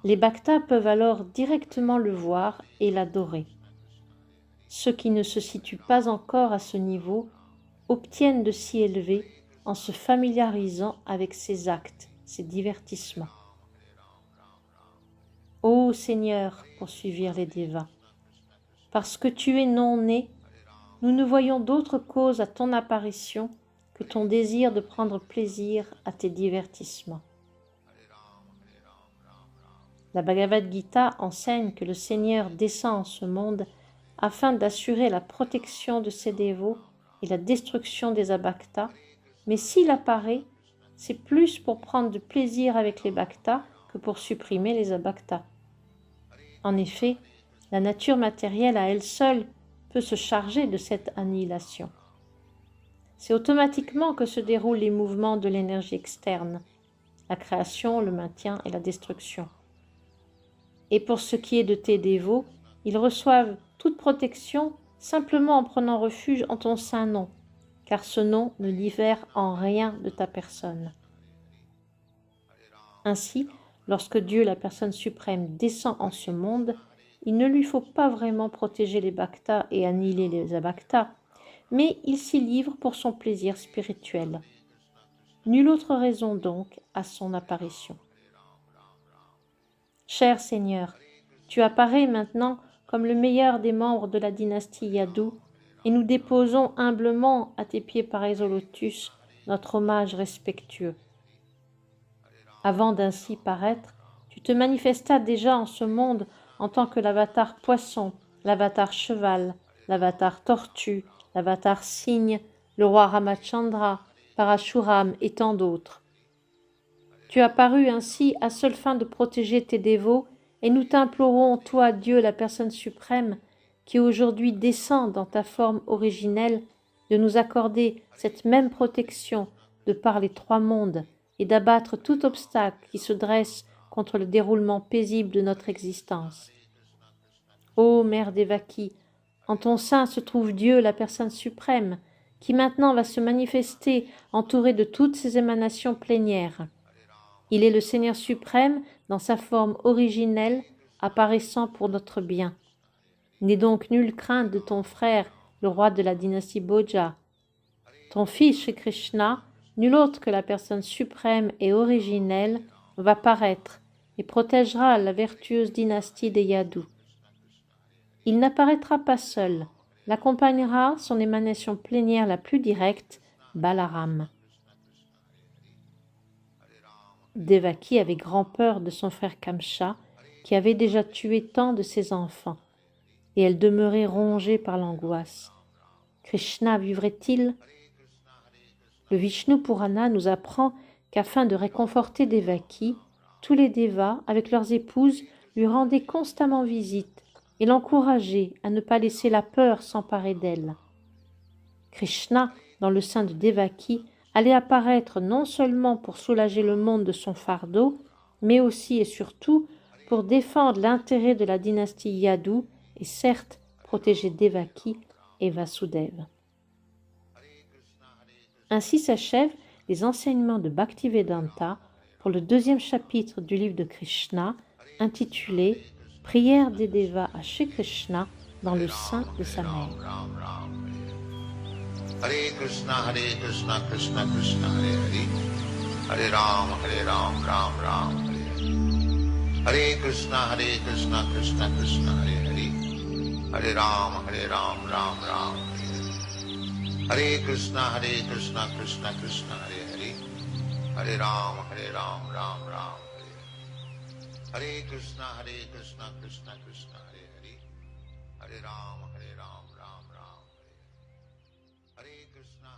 Les bhaktas peuvent alors directement le voir et l'adorer. Ceux qui ne se situent pas encore à ce niveau obtiennent de s'y élever en se familiarisant avec ses actes, ses divertissements. Ô Seigneur, poursuivirent les dévas, parce que tu es non né, nous ne voyons d'autre cause à ton apparition que ton désir de prendre plaisir à tes divertissements. La Bhagavad Gita enseigne que le Seigneur descend en ce monde afin d'assurer la protection de ses dévots et la destruction des abhaktas, mais s'il apparaît, c'est plus pour prendre du plaisir avec les bhaktas que pour supprimer les abhaktas. En effet, la nature matérielle à elle seule peut se charger de cette annihilation. C'est automatiquement que se déroulent les mouvements de l'énergie externe, la création, le maintien et la destruction. Et pour ce qui est de tes dévots, ils reçoivent toute protection simplement en prenant refuge en ton saint nom, car ce nom ne diffère en rien de ta personne. Ainsi, lorsque Dieu, la personne suprême, descend en ce monde, il ne lui faut pas vraiment protéger les bhaktas et annihiler les abhaktas, mais il s'y livre pour son plaisir spirituel. Nulle autre raison donc à son apparition. Cher Seigneur, tu apparais maintenant comme le meilleur des membres de la dynastie Yadu, et nous déposons humblement à tes pieds pareils au lotus notre hommage respectueux. Avant d'ainsi paraître, tu te manifestas déjà en ce monde en tant que l'avatar poisson, l'avatar cheval, l'avatar tortue, l'avatar cygne, le roi Ramachandra, Parashuram et tant d'autres. Tu apparus ainsi à seule fin de protéger tes dévots, et nous t'implorons, toi, Dieu, la personne suprême, qui aujourd'hui descend dans ta forme originelle, de nous accorder cette même protection de par les trois mondes et d'abattre tout obstacle qui se dresse contre le déroulement paisible de notre existence. Ô Mère Devaki, en ton sein se trouve Dieu, la personne suprême, qui maintenant va se manifester entouré de toutes ses émanations plénières. Il est le Seigneur suprême dans sa forme originelle, apparaissant pour notre bien. N'aie donc nulle crainte de ton frère, le roi de la dynastie Bhoja. Ton fils, Shri Krishna, nul autre que la personne suprême et originelle, va paraître et protégera la vertueuse dynastie des Yadu. Il n'apparaîtra pas seul, l'accompagnera son émanation plénière la plus directe, Balaram. Devaki avait grand peur de son frère Kamsa, qui avait déjà tué tant de ses enfants, et elle demeurait rongée par l'angoisse. Krishna vivrait-il? Le Vishnu Purana nous apprend qu'afin de réconforter Devaki, tous les devas, avec leurs épouses, lui rendaient constamment visite et l'encourageaient à ne pas laisser la peur s'emparer d'elle. Krishna, dans le sein de Devaki, allait apparaître non seulement pour soulager le monde de son fardeau, mais aussi et surtout pour défendre l'intérêt de la dynastie Yadu et certes protéger Devaki et Vasudeva. Ainsi s'achèvent les enseignements de Bhaktivedanta pour le deuxième chapitre du livre de Krishna, intitulé « Prière des Devas à Shri Krishna dans le sein de sa mère ». Hare Krishna, Krishna Krishna, Hare Hare, Hare Ram, Ram Ram, Hare Hare. Hare Krishna, Krishna Krishna, Hare Hare, Hare Ram, Ram Ram, Hare Hare. Hare Krishna, Krishna Krishna, Hare Hare, Hare Ram, Ram Ram, Hare Hare. Hare Krishna, Krishna Krishna, Hare Hare, Hare Ram, Ram Ram, Hare Hare. Hare Krishna,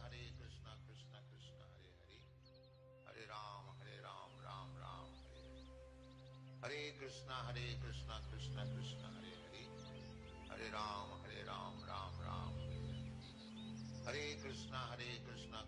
Krishna Krishna, Hare Hare, Hare Ram, Ram Ram, Hare Hare. Hare Krishna, Krishna Krishna, Hare Hare, Hare Ram, Ram Ram, Hare Hare. Hare Krishna, Krishna